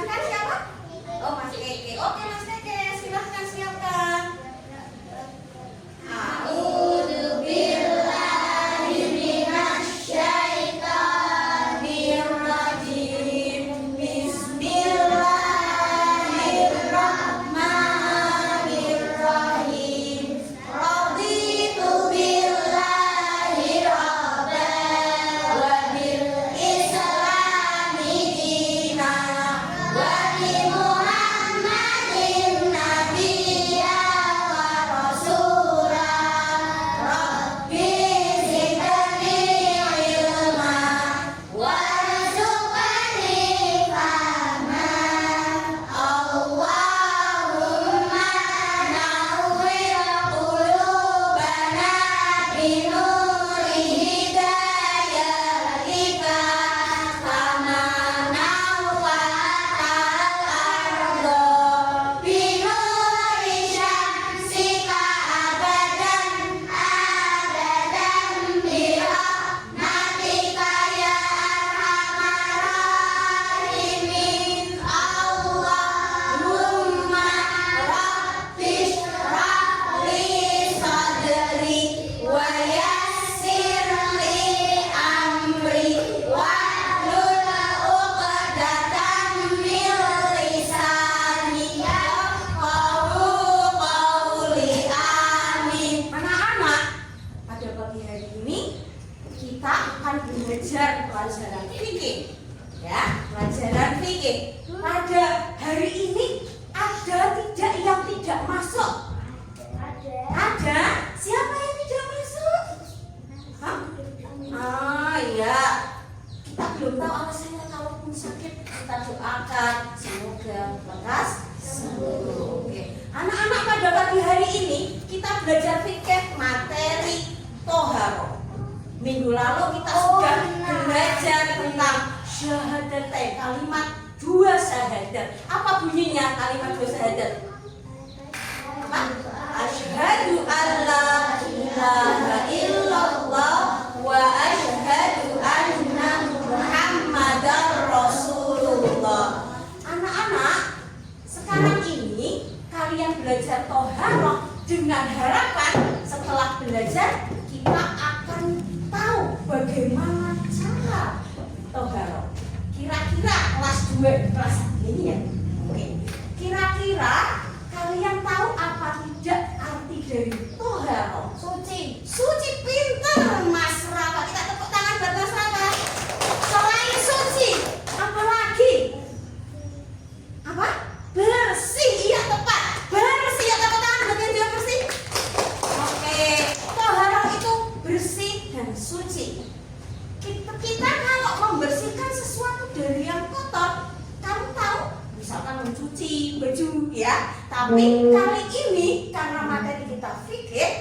kan siapa? Oh, Mas Keke. Oke, Mas Keke, silahkan siapkan. Belajar pelajaran fikih, ya, pelajaran fikih. Pada hari ini ada tidak yang tidak masuk? Ada. Siapa yang tidak masuk? Hah? Ah, ya. Kita belum tahu alasannya. Kalaupun sakit, kita doakan semoga lekas sembuh. Oke. Anak-anak, pada pagi hari ini kita belajar fikih materi toharo. Minggu lalu kita sudah belajar tentang syahadatain, kalimat dua syahadat. Apa bunyinya kalimat dua syahadat? Apa? Asyhadu alla ilaha illallah wa asyhadu anna Muhammadar Rasulullah. Anak-anak, sekarang ini kalian belajar toharoh dengan harapan setelah belajar kita akan tahu bagaimana cara toharoh. Kira-kira kelas 2, kelas ini ya. Oke. Kira-kira kalian tahu apa tidak arti dari toharoh? Suci. Suci, pintar Mas Rafa. Kita tepuk tangan buat Mas Rafa. Selain suci, apa lagi? Apa? Bersih. Iya, tepat. Bersih. Ya, tepuk tangan buat yang jawab bersih. Oke. Toharoh itu bersih dan suci. Kita kalau membersihkan sesuatu dari yang kotor, kamu tahu, misalkan mencuci baju ya. Tapi kali ini karena materi kita fikih,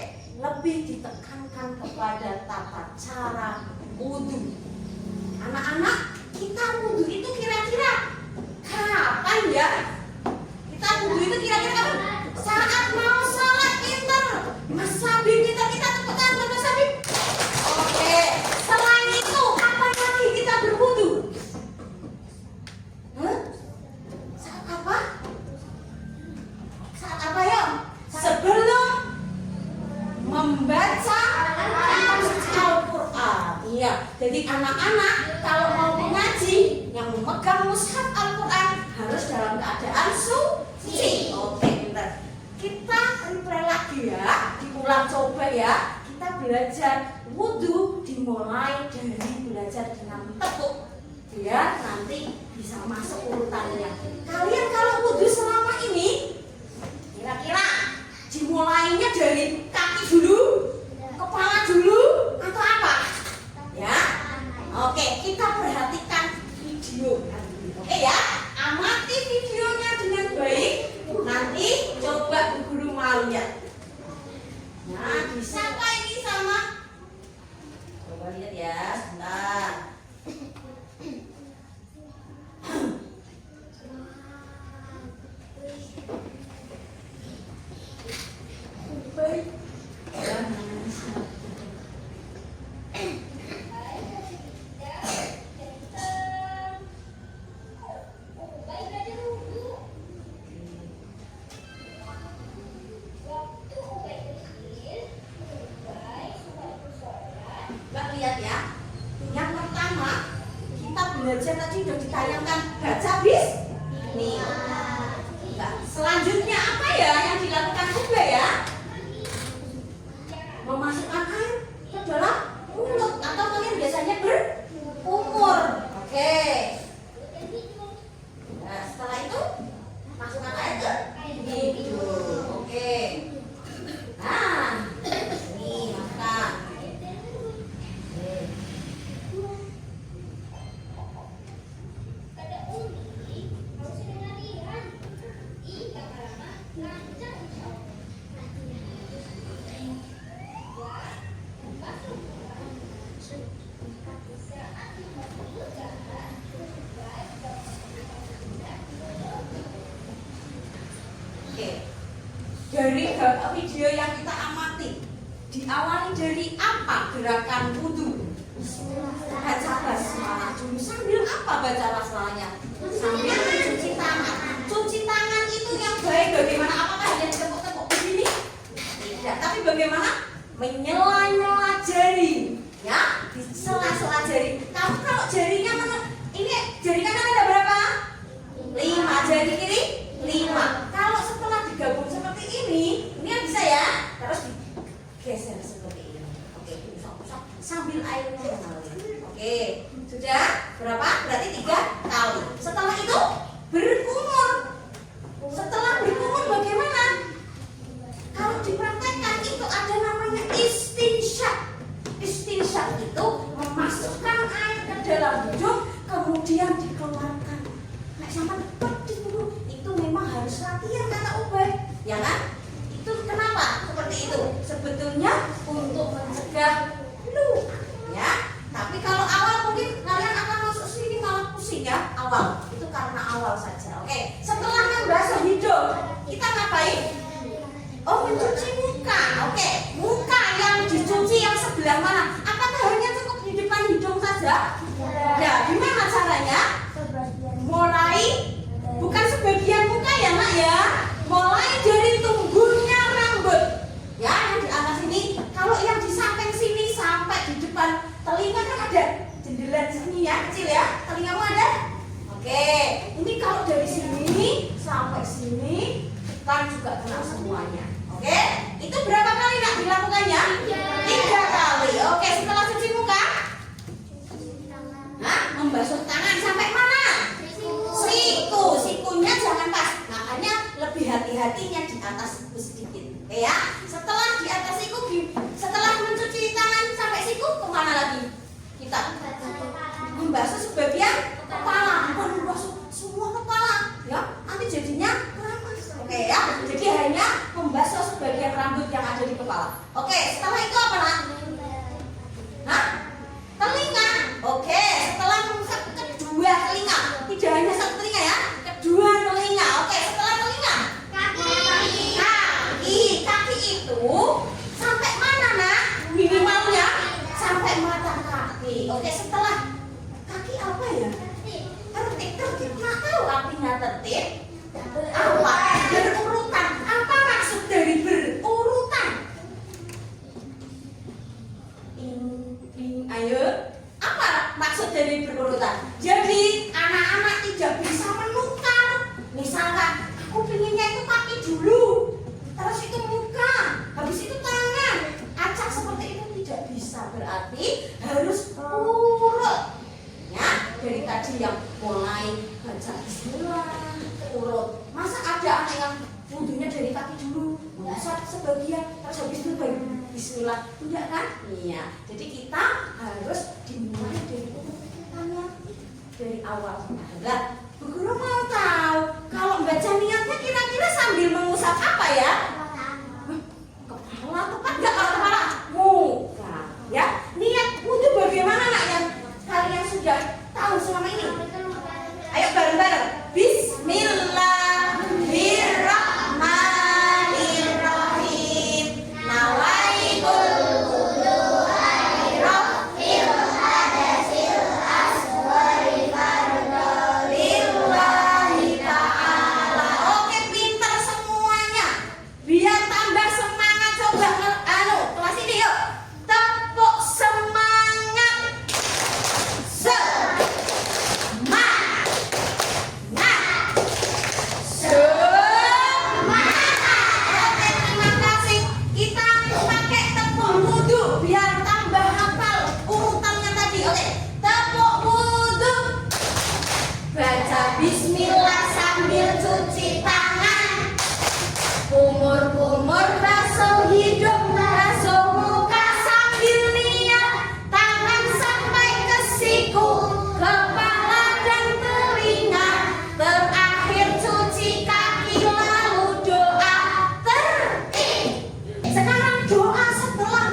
lebih ditekankan kepada tata cara wudu. Anak-anak, kita wudu itu kira-kira kapan ya? Kita wudu itu kira-kira kapan? Saat mau sholat, pinter. Mas Sabib, kita tepuk tangan buat Mas Sabib. Oke. Selain itu, apa lagi kita berwudu? Saat apa? Saat apa ya? Sebelum membaca Al-Quran. Iya. Jadi anak-anak kalau mau mengaji, yang memegang mushaf Al-Quran harus dalam keadaan suci. Oke, bentar. Kita replay lagi ya, diulang coba ya. Kita belajar wudu dimulai dari belajar dengan tepuk, biar nanti bisa masuk urutannya. Kalian kalau wudu selama ini, kira-kira dimulainya dari kaki dulu, kepala dulu, atau apa? Ya, oke. Kita perhatikan video. Oke ya, amati videonya dengan baik. Nanti coba Bu Guru mau lihat. Nah, bisa apa ini sama? Coba lihat ya, sebentar. Baik. Coba lihat ya. Yang pertama kita belajar tadi sudah ditayangkan baca bis ini. Nah, selanjutnya apa ya yang dilakukan juga ya? Memasukkan air ke dalam mulut atau kalian biasanya berkumur. Oke. Nah, setelah itu masukkan air ke hidung. Oke. Nah, ini makan. Dari video yang kita amati, diawali dari apa gerakan wudhu? Baca basmalah dulu. Sambil apa baca basmalahnya? Sambil mencuci tangan. Cuci tangan itu yang baik bagaimana? Apakah hanya tepuk-tepuk begini? Tidak, tapi bagaimana? Menyela-nyela jari, ya, di sela-sela jari. Kamu kalau jarinya ini jari kanan ada berapa? 5, jari kiri 5. Kalau setelah digabung seperti ini yang bisa ya, terus digeser seperti ini. Oke, usap-usap sambil airnya mengalir. Oke, sudah berapa? Berarti 3 kali. Setelah itu berkumur. Setelah berkumur bagaimana? Kalau dipraktekkan itu ada namanya istinsyak. Istinsyak itu memasukkan air ke dalam hidung kemudian dikeluarkan. Nek sampai pedih dulu, itu memang harus latihan kata Ubay, ya kan? Itu kenapa seperti itu? Sebetulnya untuk mencegah flu, ya. Tapi kalau awal mungkin kalian akan masuk sini malah pusing ya awal. Itu karena awal saja. Oke. Setelah membasuh hidung, kita ngapain? Oh, mencuci muka. Oke. Muka yang dicuci yang sebelah mana? Apakah hanya cukup di depan hidung saja? Ya. Gimana caranya? Mulai bukan sebagian muka ya nak ya. Mulai dari tumbuhnya rambut, ya, yang di atas ini. Kalau yang di samping sini sampai di depan telinga kan ada jendela sini ya, kecil ya. Telingamu ada? Oke, ini kalau dari sini sampai sini kan juga kena semuanya. Oke, itu berapa kali nak dilakukannya? 3 kali. Oke, setelah cuci muka, nah, membasuh tangan sampai mana? Siku, sikunya jangan pas, makanya lebih hati-hatinya di atas siku sedikit. Oke ya. Setelah di atas siku, setelah mencuci tangan sampai siku, kemana lagi? Kita membasuh sebagian kepala, bukan membasuh semua kepala, ya. Nanti jadinya keramas. Oke ya. Jadi hanya membasuh sebagian rambut yang ada di kepala. Oke. Setelah itu apa nak? Hah? Telinga. Oke. Setelah mengusap kedua telinga, tidak hanya satu telinga ya, kedua telinga. Oke, setelah telinga, kaki itu sampai mana nak? Minimalnya sampai mata kaki. Oke, setelah kaki apa ya? Tertib. Nggak tahu artinya tertib. Apa? Berurutan. Apa maksud dari berurutan? Ayo. Apa maksud dari berurutan? Jadi anak-anak tidak bisa menukar. Misalkan aku pinginnya itu kaki dulu, terus itu muka, habis itu tangan. Acak seperti itu tidak bisa. Berarti harus urut. Ya, dari tadi yang mulai baca bismillah, urut. Masa ada anak yang wudhunya dari kaki dulu, mengusap sebagian, terus habis itu baru bismillah, tidak kan? Iya. Jadi kita harus dimulai dari urutannya dari awal. Nah, Bu Guru mau tahu kalau baca niatnya kira-kira sambil mengusap apa ya? Kepala, tepat nggak kalau kepala? Muka. Ya, niat wudhu bagaimana nak yang kalian sudah tahu selama ini? Ayo bareng-bareng. Bismillahirrahmanirrahim. Nawaitul wudu airofil hadasil asghari lillahi ta'ala. Oke, pintar semuanya. Biar tambah semangat coba anu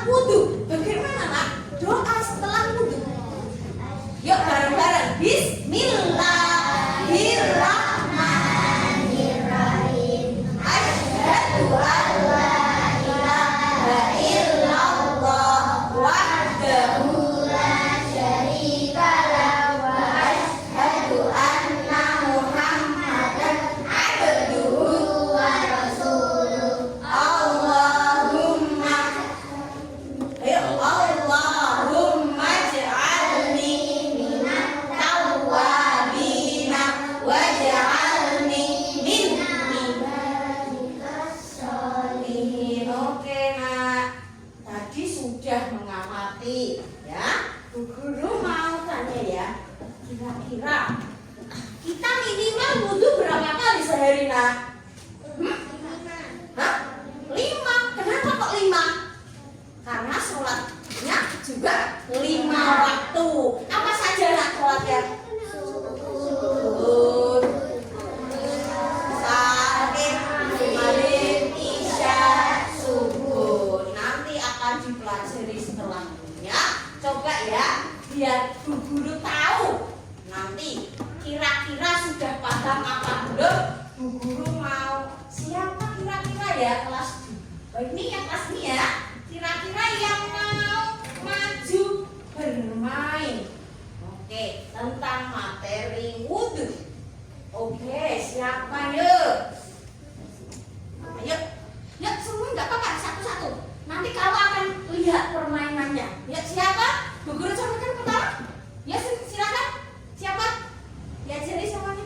wudhu. Bagaimana nak doa setelah wudhu? Yuk bareng-bareng. Bismillahirrahmanirrahim. Asyhadu an la ilaha illallah wahdahu la syarika lahu wa asyhadu anna Muhammadan abduhu wa rasuluh. Allahumma ij'alni minat tawwabina waj'alni min ibadikas sholihin. Oke nak, tadi sudah mengamati ya. Bu Guru mau tanya ya, kira-kira kita minimal wudhu berapa kali sehari nak? Hah? 5. Kenapa kok 5? Karena sholatnya juga 5 waktu. Apa saja nak sholatnya? Zuhur, Asar, Maghrib, Isya, Subuh. Nanti akan dipelajari setelahnya. Coba ya, biar Bu Guru tahu. Nanti kira-kira sudah paham apa belum? Bu Guru mau siapa kira-kira ya kelas 2? Ini ya kelas ini ya. Kira-kira yang mau maju bermain. Oke, tentang materi wudhu. Oke, siapa yuk? Ayo, yuk semua nggak apa-apa, satu-satu. Nanti kamu akan lihat permainannya. Ya siapa? Bu Guru contohkan pertama. Ya silakan. Siapa? Ya jadi semuanya.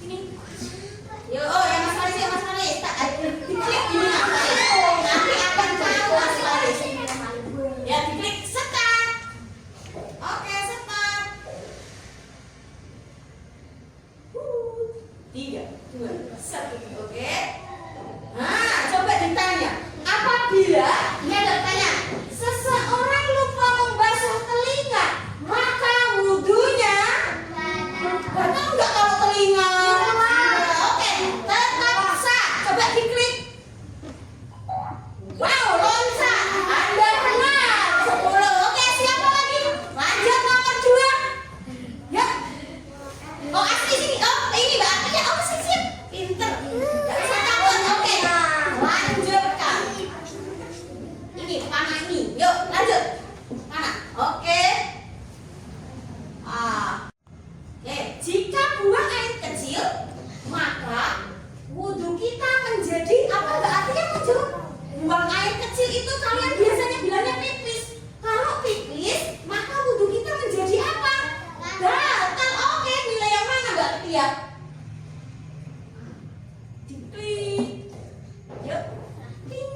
Ini. Yo, oh yang Mas Faris, Mas Faris. Diklik ini Mas Faris. Nanti akan tahu Mas Faris. Ya diklik start. Oke, start. 3, 2, 1. Oke. Nah, coba ditanya. Apabila dia bertanya, seseorang lupa membasuh telinga, maka wudhunya batal enggak kalau telinga? Oke, tetap sah. Coba diklik. Wow, loncat. Anda benar. 10. Oke, siapa lagi? Lanjut nomor 2. Ya. Oh, asli sini. Oh, ini Mbak Atika. Oh, sip. Pinter. Enggak usah takut. Oke. Lanjutkan. Ini panah ini. Yuk, lanjut. Panah. Oke. Oke, jika buang air kecil, maka wudhu kita menjadi apa Mbak Atika muncul? Buang air kecil itu kalian biasanya bilangnya pipis. Kalau pipis, maka wudhu kita menjadi apa? Batal. Oke, nilai yang mana Mbak Atika? Diklik. Yuk. Ting.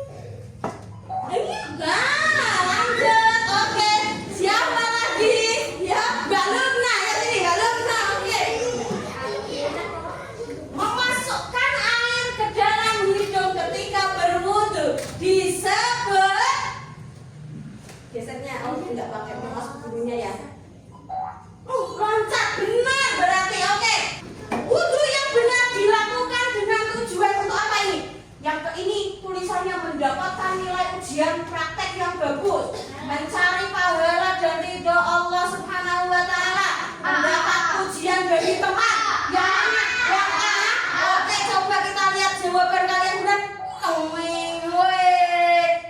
Ayo, lanjut. Oke, siapa lagi? Ya, Mbak Luna. Ya sini, Mbak Luna. Oke. Memasukkan air ke dalam hidung ketika berwudu disebut. Gesernya, enggak pakai masuk gurunya ya. Loncat benar berarti. Oke. Wudu yang benar dilakukan dengan tujuan untuk apa ini? Yang ini tulisannya mendapatkan nilai ujian praktek yang bagus, mencari pahala dan ridho Allah Subhanahu wa taala, mendapat pujian dari teman. Yang mana? Yang A. Oke, coba kita lihat jawaban kalian benar.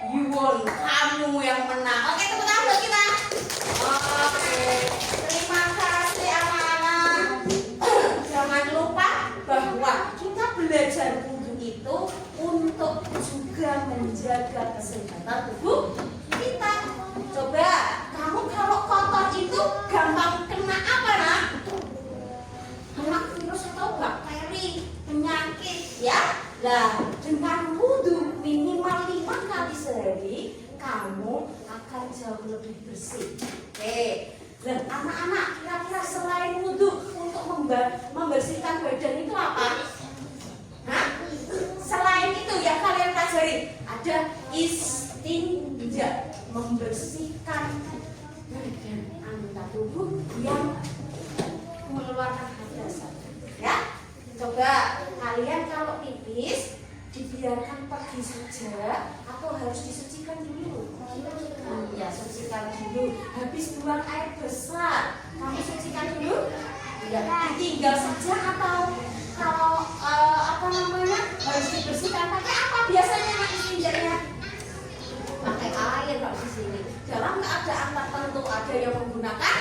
You won. Kamu yang menang. Oke, tepuk tangan buat kita. Oke. Terima kasih anak-anak. Jangan lupa bahwa kita belajar wudhu itu untuk juga menjaga kesehatan tubuh kita. Coba kamu kalau kotor itu gampang kena apa nak? Kena virus atau bakteri, penyakit ya. Nah, dengan wudhu minimal 5 kali sehari kamu akan jauh lebih bersih. Oke. Dan anak-anak kira-kira selain wudhu untuk membersihkan badan itu apa? Hah? Selain itu yang kalian pelajari ada istinja, membersihkan badan anggota tubuh yang mengeluarkan hadas. Ya, coba kalian kalau pipis dibiarkan pergi saja atau harus disucikan dulu? Iya, sucikan dulu. Habis buang air besar, kamu sucikan dulu? Ya, ditinggal saja atau kalau harus dibersihkan pakai apa biasanya mak istinjanya? Pakai air kalau di sini. Dalam keadaan tertentu ada yang menggunakan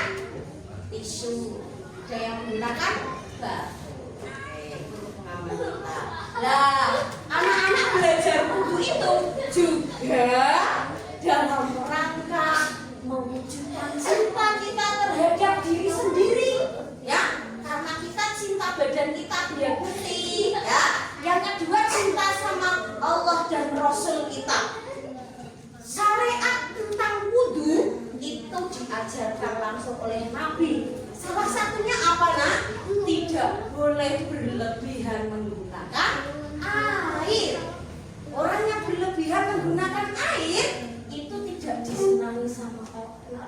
tisu, ada yang menggunakan batu. Untuk pengaman kita. Nah, anak-anak belajar wudu itu juga dalam rangka mewujudkan cinta kita terhadap diri sendiri, ya, karena kita cinta badan kita biar putih, ya. Yang kedua cinta sama Allah dan Rasul kita. Syariat tentang wudu itu diajarkan langsung oleh Nabi. Salah satunya apa nak? Tidak boleh berlebihan menggunakan air. Orang yang berlebihan menggunakan air itu tidak disenangi sama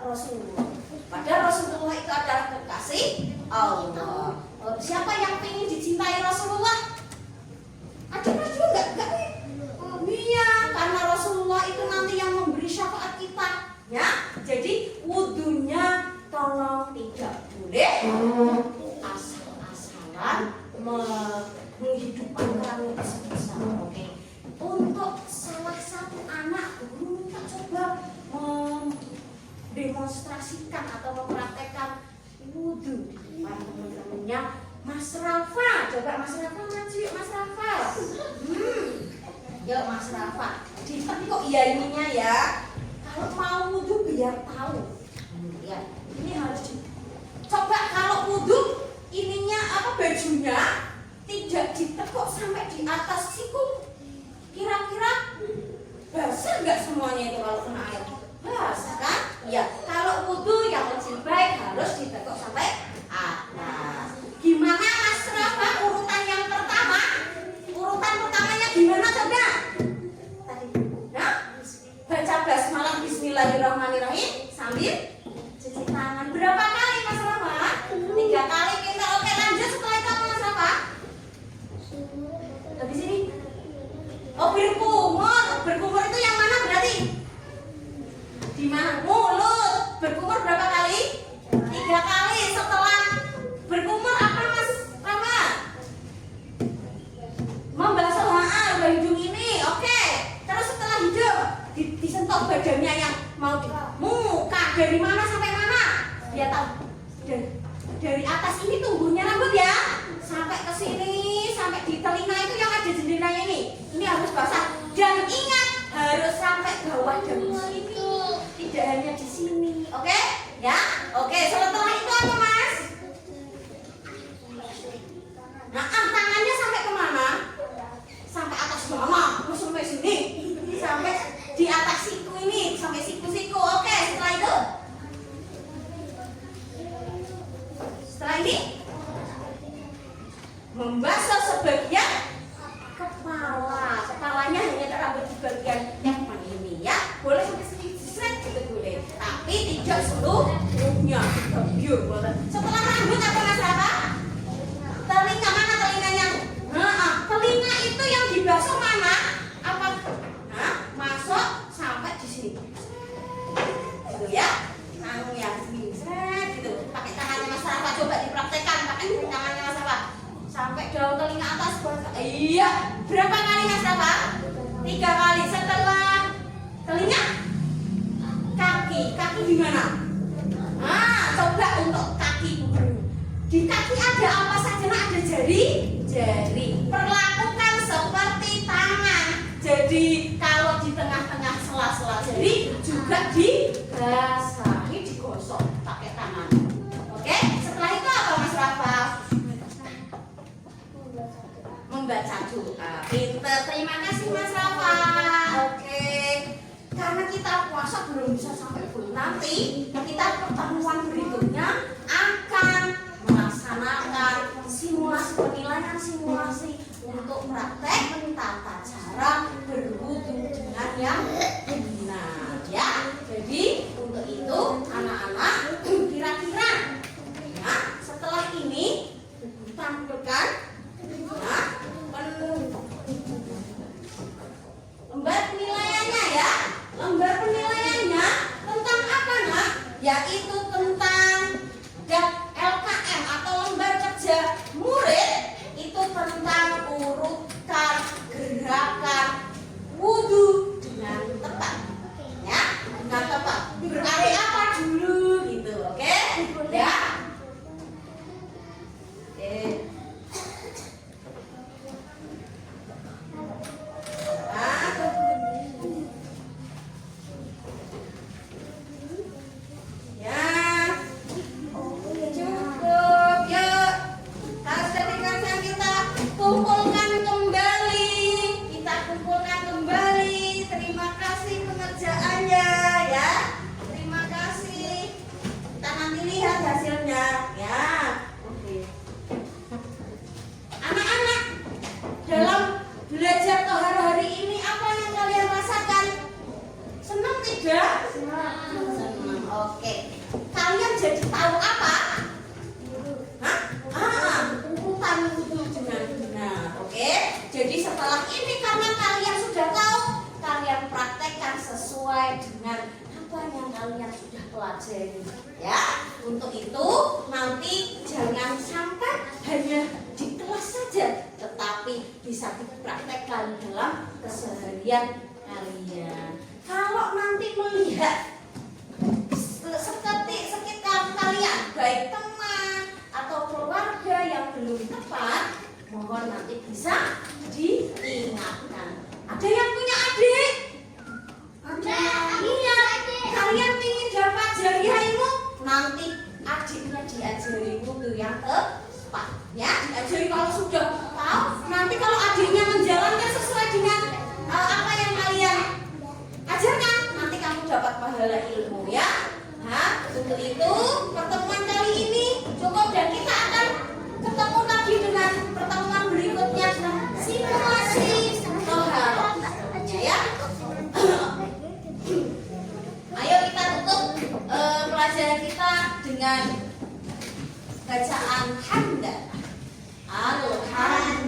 Rasulullah. Padahal Rasulullah itu adalah kekasih Allah. Siapa yang ingin dicintai Rasulullah? Ada juga enggak? Iya, karena Rasulullah itu nanti yang memberi syafaat kita, ya. Jadi wudunya tolong tidak boleh asal-asalan menghidupkan orang besar. Oke. Untuk salah satu anak guru minta coba mendemonstrasikan atau mempraktekkan wudu di depan teman-temannya. Mas Rafa, coba Mas Rafa maju yuk Mas Rafa. Yuk Mas Rafa. Tapi kok iya ininya ya. Kalau mau wudu biar tahu. Ya, ini harus coba kalau wudu ininya bajunya tidak ditekuk sampai di atas siku. Kira-kira basah nggak semuanya itu kalau kena air? Basah kan? Ya, kalau wudu yang lebih baik harus ditekuk sampai atas. Gimana Mas Rafa urutan yang pertama? Urutan pertamanya gimana coba? Tadi, nah, baca basmalah Bismillahirrahmanirrahim sambil cuci tangan. Berapa kali Mas Rafa? 3 kali kita. Oke, lanjut setelah itu apa Mas Rafa? Habis ini. Oh, berkumur. Berkumur itu yang mana berarti? Di mana? Mulut. Berkumur berapa kali? 3 kali. Setelah berkumur apa Mas Rama? Membasuh hidung ini. Oke. Terus setelah hidung disentuh badannya yang mau muka dari mana sampai mana? Dia tahu. Dari atas ini tumbuhnya rambut ya. Sampai ke sini, sampai di telinga itu yang ada jendelanya ini. Ini harus basah. Dan ingat harus sampai bawah dari sini. Tidak hanya di sini. Oke? Ya? Oke, setelah itu apa Mas? Nah, tangannya sampai kemana? Sampai atas mana? Sampai sini. Sampai di atas siku ini, sampai siku-siku. Oke, setelah itu. Setelah ini membasuh sebagian kepala. Kepalanya hanya rambut di bagian yang ini ya. Boleh sampai sini seret gitu boleh. Tapi tidak seluruhnya. Setelah rambut apa Mas Rafa? Telinga mana telinganya? Nah, telinga itu yang dibasuh mana? Apa? Nah, masuk sampai di sini. Gitu ya. Anu yang sini gitu. Pakai tangannya Mas Rafa, coba dipraktekkan pakai tangannya Mas Rafa. Sampai daun telinga atas. Iya. Berapa kali Mas Rafa? 3 kali. Setelah telinga, kaki di mana? Nah, coba untuk kaki. Di kaki ada apa saja? Nah, ada jari. Perlakukan seperti tangan. Jadi kalau di tengah-tengah sela-sela jari juga dibasahi, digosok pakai tangan. Oke, setelah itu apa Mas Rafa? Membaca doa. Pinter, terima kasih Mas Rafa. Oke, karena kita puasa belum bisa sampai full. Nanti kita pertemuan berikutnya akan melaksanakan simulasi penilaian untuk praktek tata cara berwudu dengan yang benar ya. Jadi untuk itu anak-anak kira-kira ya, setelah ini tampilkan ya, yaitu tentang LKM atau lembar kerja murid, itu tentang urutan gerakan wudhu dengan tepat, ya, dengan tepat. Berarti apa dulu gitu, oke? Ya. Oke. Oke, kalian jadi tahu apa? Urutan wudhu dengan benar. Oke, jadi setelah ini karena kalian sudah tahu, kalian praktekkan sesuai dengan apa yang kalian sudah pelajari. Ya, untuk itu nanti jangan sampai hanya di kelas saja, tetapi bisa dipraktekkan dalam keseharian kalian. Kalau nanti melihat sekitar kalian, baik teman atau keluarga yang belum tepat, mohon nanti bisa diingatkan. Ada yang punya adik? Ada. Iya. Kalian ingin dapat jariah ilmu? Nanti adiknya diajari wudhu yang tepat, ya. Diajari kalau sudah tahu. Nanti kalau adiknya menjalankan sesuai dengan apa yang kalian ajarkan, nanti kamu dapat pahala ilmu, ya. Nah, untuk itu pertemuan kali ini cukup dan kita akan ketemu lagi dengan pertemuan berikutnya simulasi toharoh, ya. Ayo kita tutup pelajaran kita dengan bacaan hamdalah. Alhamdulillah.